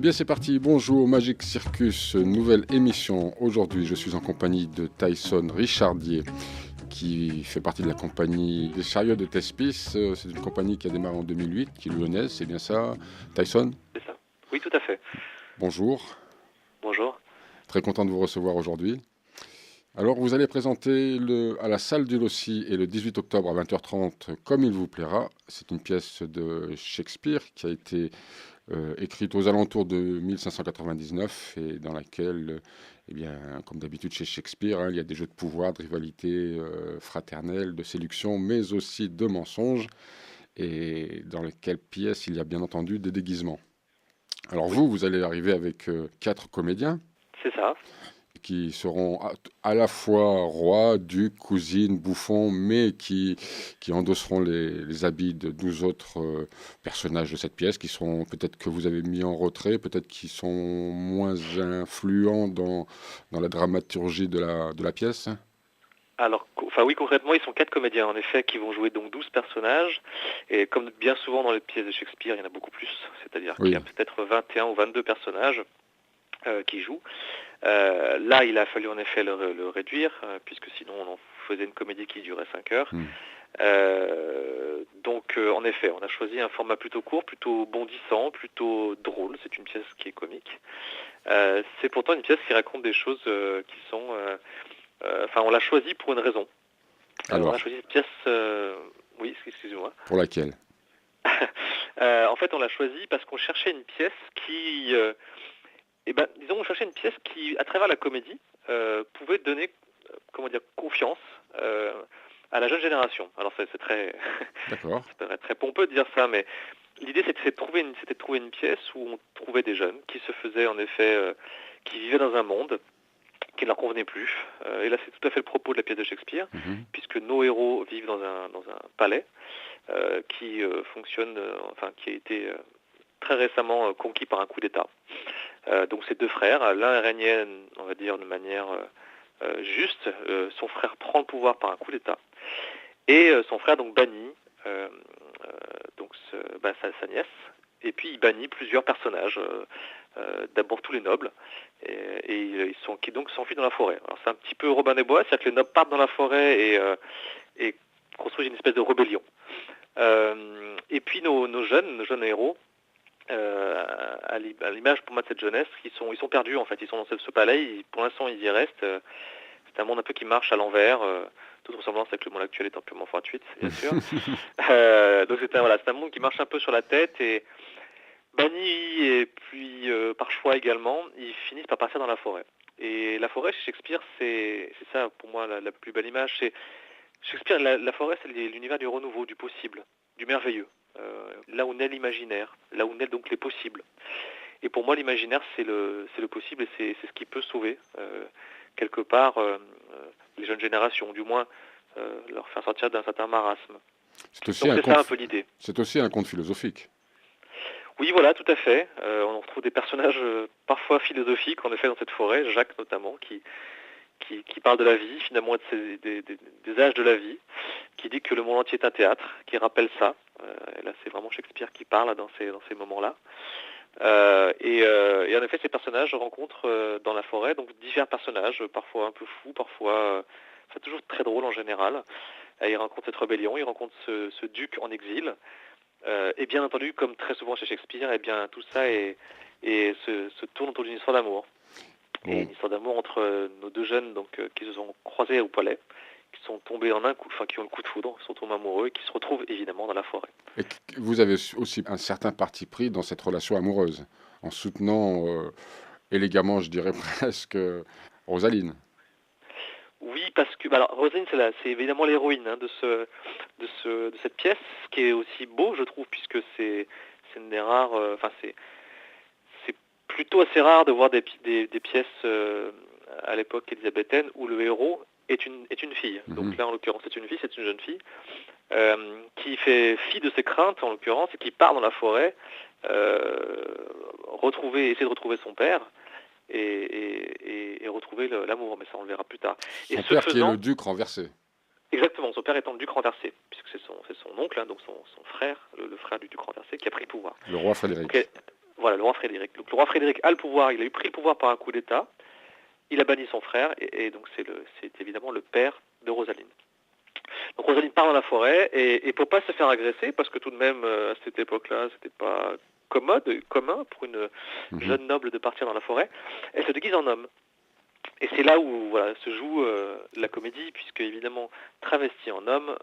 Eh bien c'est parti, bonjour Magic Circus, nouvelle émission. Aujourd'hui je suis en compagnie de Tyson Richardier qui fait partie de la compagnie des Chariots de Thespis. C'est une compagnie qui a démarré en 2008, qui est lyonnaise, c'est bien ça Tyson? C'est ça. Oui, tout à fait. Bonjour, Bonjour. très content de vous recevoir aujourd'hui. Alors vous allez présenter à la salle du Lossy et le 18 octobre à 20h30 Comme il vous plaira. C'est une pièce de Shakespeare qui a été écrite aux alentours de 1599 et dans laquelle, eh bien, comme d'habitude chez Shakespeare, il y a des jeux de pouvoir, de rivalité fraternelle, de séduction, mais aussi de mensonges, et dans lesquelles pièces il y a bien entendu des déguisements. Alors Oui, vous allez arriver avec 4 comédiens c'est ça. qui seront à la fois rois, ducs, cousines, bouffons, mais qui endosseront les habits de 12 autres personnages de cette pièce, qui seront peut-être que vous avez mis en retrait, peut-être qui sont moins influents dans la dramaturgie de la pièce. Alors, enfin oui, concrètement, ils sont 4 comédiens en effet qui vont jouer donc 12 personnages. Et comme bien souvent dans les pièces de Shakespeare, il y en a beaucoup plus. C'est-à-dire qu'il y a Oui. peut-être 21 ou 22 personnages qui jouent. Là, il a fallu en effet le réduire, puisque sinon on en faisait une comédie qui durait 5 heures. Hmm. Donc, en effet, on a choisi un format plutôt court, plutôt bondissant, plutôt drôle. C'est une pièce qui est comique. C'est pourtant une pièce qui raconte des choses qui sont... Enfin, on l'a choisi pour une raison. On a Alors, choisi cette pièce... Oui, excusez-moi. pour laquelle? En fait, on l'a choisi parce qu'on cherchait une pièce qui... disons, on cherchait une pièce qui, à travers la comédie, pouvait donner, comment dire, confiance à la jeune génération. Alors, c'est très... D'accord. ça paraît très pompeux de dire ça, mais l'idée, c'était de trouver une pièce où on trouvait des jeunes qui se faisaient, en effet, qui vivaient dans un monde qui ne leur convenait plus. Et là, c'est tout à fait le propos de la pièce de Shakespeare, Mhm. puisque nos héros vivent dans un palais qui fonctionne, enfin, qui a été très récemment conquis par un coup d'État. Donc ces deux frères, l'un régnait, on va dire, de manière juste. Son frère prend le pouvoir par un coup d'État. Et son frère donc bannit donc sa nièce. Et puis il bannit plusieurs personnages. D'abord tous les nobles. Qui donc s'enfuient dans la forêt. Alors c'est un petit peu Robin des Bois, c'est-à-dire que les nobles partent dans la forêt et construisent une espèce de rébellion. Et puis nos jeunes héros, à l'image pour moi de cette jeunesse, ils sont perdus en fait. Ils sont dans ce palais, pour l'instant ils y restent. C'est un monde un peu qui marche à l'envers. Toute ressemblance avec le monde actuel étant purement fortuite, bien sûr. Donc c'est un monde qui marche un peu sur la tête et bannis et puis par choix également, ils finissent par partir dans la forêt. Et la forêt chez Shakespeare, c'est ça pour moi la plus belle image. C'est Shakespeare, la forêt, c'est l'univers du renouveau, du possible, du merveilleux. Là où naît l'imaginaire, là où naît donc les possibles. Et pour moi, l'imaginaire, c'est le possible et c'est ce qui peut sauver quelque part les jeunes générations, du moins leur faire sortir d'un certain marasme. Donc c'est ça un peu l'idée. C'est aussi un conte philosophique. Oui, voilà, tout à fait. On retrouve des personnages parfois philosophiques, en effet, dans cette forêt, Jacques notamment, qui parle de la vie, finalement, des âges de la vie, qui dit que le monde entier est un théâtre, qui rappelle ça. Et là, c'est vraiment Shakespeare qui parle dans ces moments-là. Et en effet, ces personnages rencontrent dans la forêt donc divers personnages, parfois un peu fous, parfois... c'est toujours très drôle en général. Ils rencontrent cette rébellion, ils rencontrent ce duc en exil. Et bien entendu, comme très souvent chez Shakespeare, eh bien, tout ça se tourne autour d'une histoire d'amour. Et Bon. une histoire d'amour entre nos deux jeunes donc, qui se sont croisés au palais, qui sont tombés en un coup, enfin qui ont le coup de foudre, sont tombés amoureux et qui se retrouvent évidemment dans la forêt. Et vous avez aussi un certain parti pris dans cette relation amoureuse, en soutenant élégamment, je dirais presque, Rosaline. Oui, parce que alors, Roselyne, c'est évidemment l'héroïne de cette pièce, ce qui est aussi beau, je trouve, puisque c'est une des rares, c'est plutôt assez rare de voir des pièces à l'époque élisabéthaine où le héros est une fille. Mhm. Donc là, en l'occurrence, c'est une fille, c'est une jeune fille qui fait fi de ses craintes, en l'occurrence, et qui part dans la forêt essayer de retrouver son père et retrouver l'amour, mais ça on le verra plus tard. Et Son ce père qui est le faisant, duc renversé. exactement, son père étant le duc renversé, puisque c'est son oncle, hein, donc son frère, le frère du duc renversé, qui a pris le pouvoir. Le roi Donc, Frédéric. Voilà, le roi Frédéric. Donc le roi Frédéric a le pouvoir, il a eu pris le pouvoir par un coup d'État, il a banni son frère, et donc c'est évidemment le père de Rosaline. Donc Rosaline part dans la forêt, et pour pas se faire agresser, parce que tout de même, à cette époque-là, c'était pas commun pour une Mhm. jeune noble de partir dans la forêt, elle se déguise en homme. Et c'est là où voilà, se joue la comédie, puisque évidemment, travesti en homme,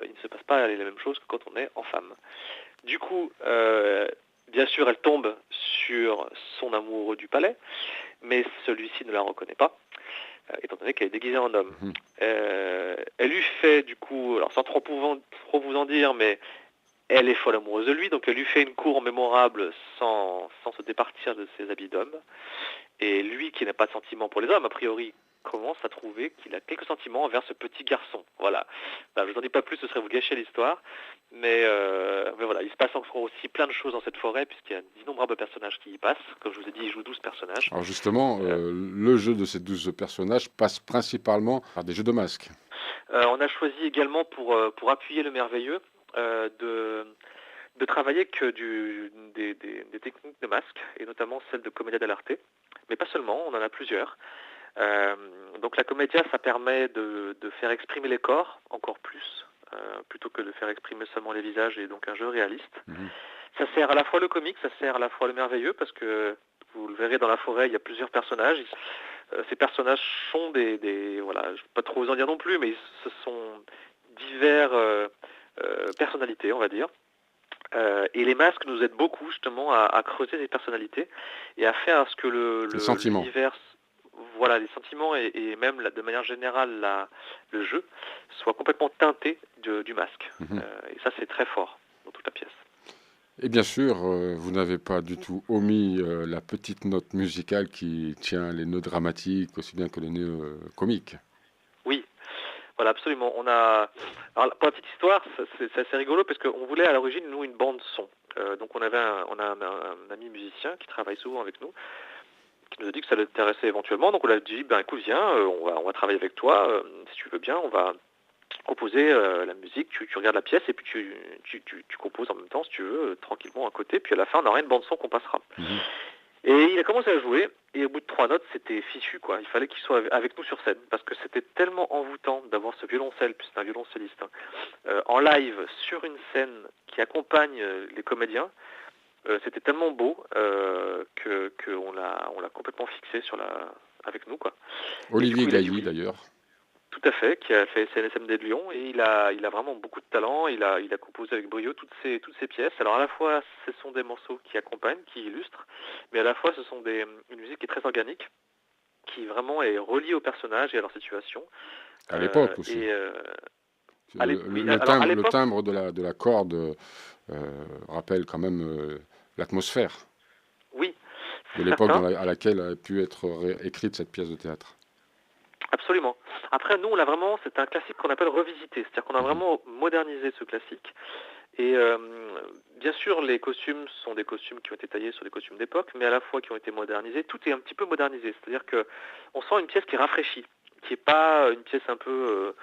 il ne se passe pas la même chose que quand on est en femme. Du coup, bien sûr, elle tombe sur son amoureux du palais, mais celui-ci ne la reconnaît pas, étant donné qu'elle est déguisée en homme. Mhm. Elle lui fait du coup, alors sans trop vous en dire, mais elle est folle amoureuse de lui, donc elle lui fait une cour mémorable sans se départir de ses habits d'homme. Et lui, qui n'a pas de sentiments pour les hommes, a priori, commence à trouver qu'il a quelques sentiments envers ce petit garçon. Voilà. Je ne vous en dis pas plus, ce serait vous gâcher l'histoire. Mais voilà, il se passe encore aussi plein de choses dans cette forêt, puisqu'il y a d'innombrables personnages qui y passent. Comme je vous ai dit, il joue 12 personnages. Alors justement, Euh, le jeu de ces 12 personnages passe principalement par des jeux de masques. on a choisi également, pour appuyer le merveilleux, de travailler que des techniques de masque, et notamment celle de Commedia dell'arte. Mais pas seulement, on en a plusieurs. Donc la comédia, ça permet de faire exprimer les corps encore plus, plutôt que de faire exprimer seulement les visages, et donc un jeu réaliste. Mhm. Ça sert à la fois le comique, ça sert à la fois le merveilleux, parce que vous le verrez dans la forêt, il y a plusieurs personnages. Ces personnages sont voilà, je ne vais pas trop vous en dire non plus, mais ce sont divers personnalités, on va dire. Et les masques nous aident beaucoup justement à creuser ces personnalités et à faire à ce que Les sentiments. l'univers, voilà, les sentiments, et même de manière générale le jeu soit complètement teinté du masque. Mhm. Et ça, c'est très fort dans toute la pièce. Et bien sûr, vous n'avez pas du tout omis la petite note musicale qui tient les nœuds dramatiques aussi bien que les nœuds comiques. Oui, voilà, absolument. Alors, pour la petite histoire, c'est assez rigolo parce qu'on voulait à l'origine, nous, une bande son. Donc on a un ami musicien qui travaille souvent avec nous, qui nous a dit que ça l'intéressait éventuellement. Donc on a dit, ben écoute, viens, on va travailler avec toi. Si tu veux bien, on va composer la musique, tu regardes la pièce, et puis tu composes en même temps, si tu veux, tranquillement à côté. Puis à la fin, on aura une bande son qu'on passera. Mhm. Et il a commencé à jouer, et au bout de 3 notes, c'était fichu, quoi. Il fallait qu'il soit avec nous sur scène, parce que c'était tellement envoûtant d'avoir ce violoncelle, puis c'est un violoncelliste, hein, en live sur une scène qui accompagne les comédiens. C'était tellement beau qu'on l'a complètement fixé avec nous, quoi. Et du Olivier coup, il a dit Gailly oui. d'ailleurs. Tout à fait, qui a fait CNSMD de Lyon, et il a vraiment beaucoup de talent. Il a composé avec brio toutes ces pièces. Alors à la fois, ce sont des morceaux qui accompagnent, qui illustrent, mais à la fois, ce sont une musique qui est très organique, qui vraiment est reliée aux personnages et à leur situation. À l'époque aussi. Et oui, alors à Le l'époque, timbre de la corde rappelle quand même l'atmosphère oui, de c'est l'époque certain. à laquelle a pu être écrite cette pièce de théâtre. Absolument. Après, nous, c'est un classique qu'on appelle revisité, c'est-à-dire qu'on a Mhm. vraiment modernisé ce classique. Et bien sûr, les costumes sont des costumes qui ont été taillés sur des costumes d'époque, mais à la fois qui ont été modernisés. Tout est un petit peu modernisé, c'est-à-dire que on sent une pièce qui est rafraîchie, qui n'est pas une pièce un peu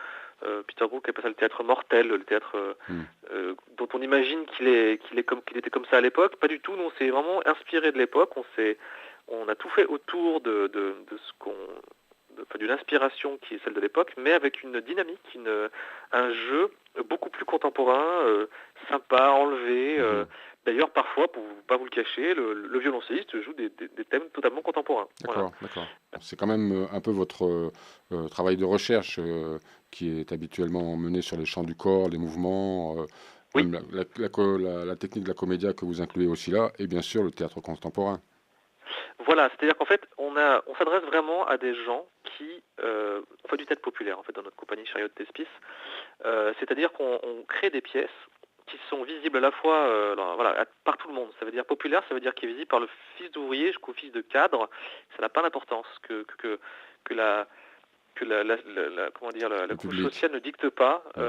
Peter Brook appelle ça le théâtre mortel, le théâtre Mhm. dont on imagine qu'il était comme ça à l'époque. Pas du tout. Nous, on s'est vraiment inspiré de l'époque. On a tout fait autour de ce qu'on d'une inspiration qui est celle de l'époque, mais avec une dynamique, un jeu beaucoup plus contemporain, sympa, enlevé. Mhm. D'ailleurs, parfois, pour ne pas vous le cacher, le violoncelliste joue des thèmes totalement contemporains. Voilà. D'accord, d'accord. C'est quand même un peu votre travail de recherche qui est habituellement mené sur les champs du corps, les mouvements, Oui, même la technique de la comédia que vous incluez aussi là, et bien sûr le théâtre contemporain. voilà. C'est-à-dire qu'en fait, on s'adresse vraiment à des gens qui on fait du théâtre populaire en fait dans notre compagnie Chariot d'Espis. C'est-à-dire qu'on crée des pièces qui sont visibles à la fois par tout le monde. Ça veut dire populaire, ça veut dire qui est visible par le fils d'ouvrier jusqu'au fils de cadre. Ça n'a pas d'importance que comment dire, la Le couche public. sociale ne dicte pas Mm.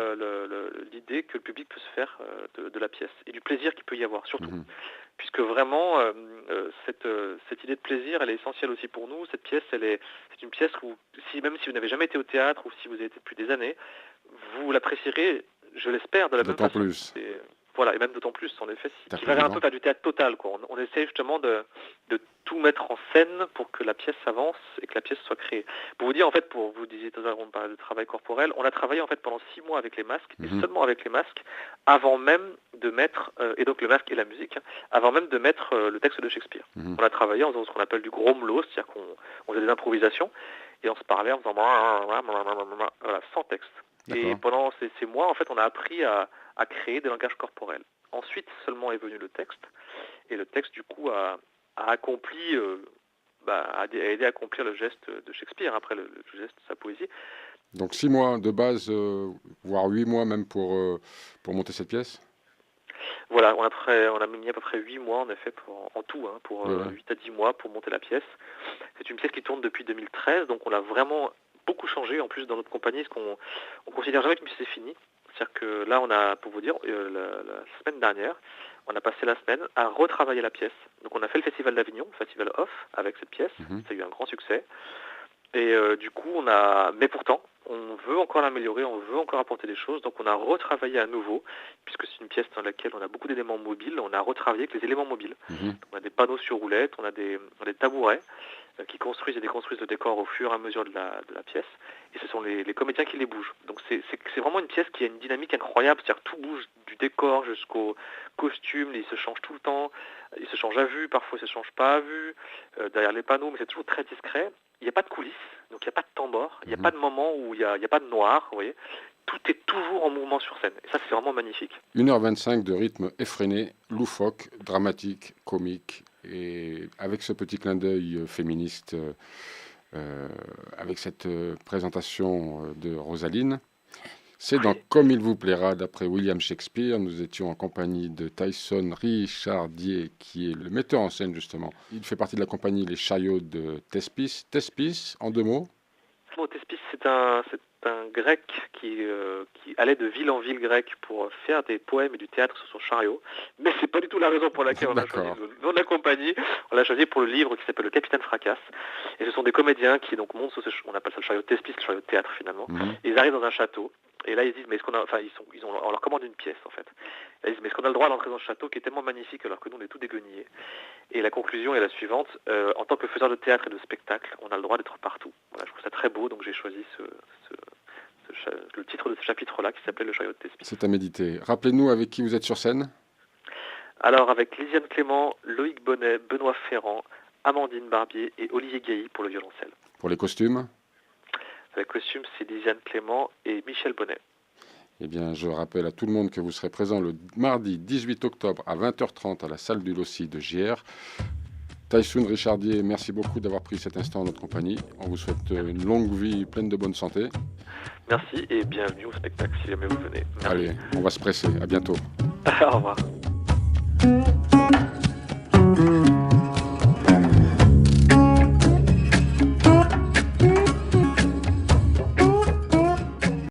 l'idée que le public peut se faire de la pièce et du plaisir qu'il peut y avoir surtout. Mhm. Puisque vraiment, cette idée de plaisir, elle est essentielle aussi pour nous. Cette pièce, c'est une pièce où, même si vous n'avez jamais été au théâtre ou si vous y avez été depuis des années, vous l'apprécierez, je l'espère, de la même D'autant façon. plus. Voilà, et même d'autant plus, en effet, qui va Absolument. un peu vers du théâtre total, quoi. On essaie justement de tout mettre en scène pour que la pièce avance et que la pièce soit créée. Pour vous dire, en fait, pour vous disiez tout à l'heure, on parlait de travail corporel, on a travaillé en fait pendant 6 mois avec les masques, et seulement avec les masques, avant même de mettre, et donc le masque et la musique, avant même de mettre le texte de Shakespeare. On a travaillé en faisant ce qu'on appelle du gros mlo, c'est-à-dire qu'on faisait des improvisations, et on se parlait en faisant voilà, sans texte. Et pendant ces mois, en fait, on a appris à créer des langages corporels. Ensuite, seulement est venu le texte, et le texte, du coup, a accompli, a aidé à accomplir le geste de Shakespeare, après le geste de sa poésie. Donc 6 mois de base, voire 8 mois même pour monter cette pièce. Voilà, on a mis à peu près 8 mois en effet en tout, pour 8 à 10 mois pour monter la pièce. C'est une pièce qui tourne depuis 2013, donc on a vraiment beaucoup changé en plus dans notre compagnie, parce qu'on considère jamais qu'une pièce est finie. C'est-à-dire que là, on a, pour vous dire, la semaine dernière, on a passé la semaine à retravailler la pièce. Donc on a fait le Festival d'Avignon, le Festival Off, avec cette pièce. Ça a eu un grand succès. Et du coup, mais pourtant, on veut encore l'améliorer, on veut encore apporter des choses. Donc on a retravaillé à nouveau, puisque c'est une pièce dans laquelle on a beaucoup d'éléments mobiles. On a retravaillé avec les éléments mobiles. Donc, on a des panneaux sur roulettes, on a des tabourets qui construisent et déconstruisent le décor au fur et à mesure de la pièce. Et ce sont les comédiens qui les bougent. Donc c'est vraiment une pièce qui a une dynamique incroyable. C'est-à-dire que tout bouge du décor jusqu'au costume. Il se change tout le temps. Il se change à vue, parfois il se change pas à vue. Derrière les panneaux, mais c'est toujours très discret. Il n'y a pas de coulisses, donc il n'y a pas de temps mort. Il n'y a pas de moment où il n'y a pas de noir, vous voyez. Tout est toujours en mouvement sur scène. Et ça, c'est vraiment magnifique. 1h25 de rythme effréné, loufoque, dramatique, comique, et avec ce petit clin d'œil féministe, avec cette présentation de Rosaline. C'est dans Comme il vous plaira, d'après William Shakespeare. Nous étions en compagnie de Tyson Richardier, qui est le metteur en scène, justement. Il fait partie de la compagnie Les Chariots de Thespis. Thespis, en 2 mots. Thespis, c'est un grec qui allait de ville en ville grecque pour faire des poèmes et du théâtre sur son chariot. Mais c'est pas du tout la raison pour laquelle on a choisi le nom de la compagnie. On l'a choisi pour le livre qui s'appelle Le Capitaine Fracasse. Et ce sont des comédiens qui donc montent sur on appelle ça le chariot de Thespis, le chariot de théâtre finalement. Ils arrivent dans un château. Et là, ils disent, mais est-ce qu'on a, enfin, on leur commande une pièce, en fait. Et là, ils disent, mais est-ce qu'on a le droit d'entrer dans ce château qui est tellement magnifique alors que nous, on est tout déguenillés. Et la conclusion est la suivante, en tant que faiseur de théâtre et de spectacle, on a le droit d'être partout. Voilà, je trouve ça très beau, donc j'ai choisi le titre de ce chapitre-là qui s'appelait Le Chariot de Thespis. C'est à méditer. Rappelez-nous avec qui vous êtes sur scène. Alors, avec Lisiane Clément, Loïc Bonnet, Benoît Ferrand, Amandine Barbier et Olivier Gailly pour le violoncelle. Pour les costumes. Les costumes, c'est Lisiane Clément et Michel Bonnet. Eh bien, je rappelle à tout le monde que vous serez présent le mardi 18 octobre à 20h30 à la salle du Lossy de JR. Tyson Richardier, merci beaucoup d'avoir pris cet instant en notre compagnie. On vous souhaite une longue vie pleine de bonne santé. Merci et bienvenue au spectacle si jamais vous venez. Merci. Allez, on va se presser. À bientôt. Au revoir.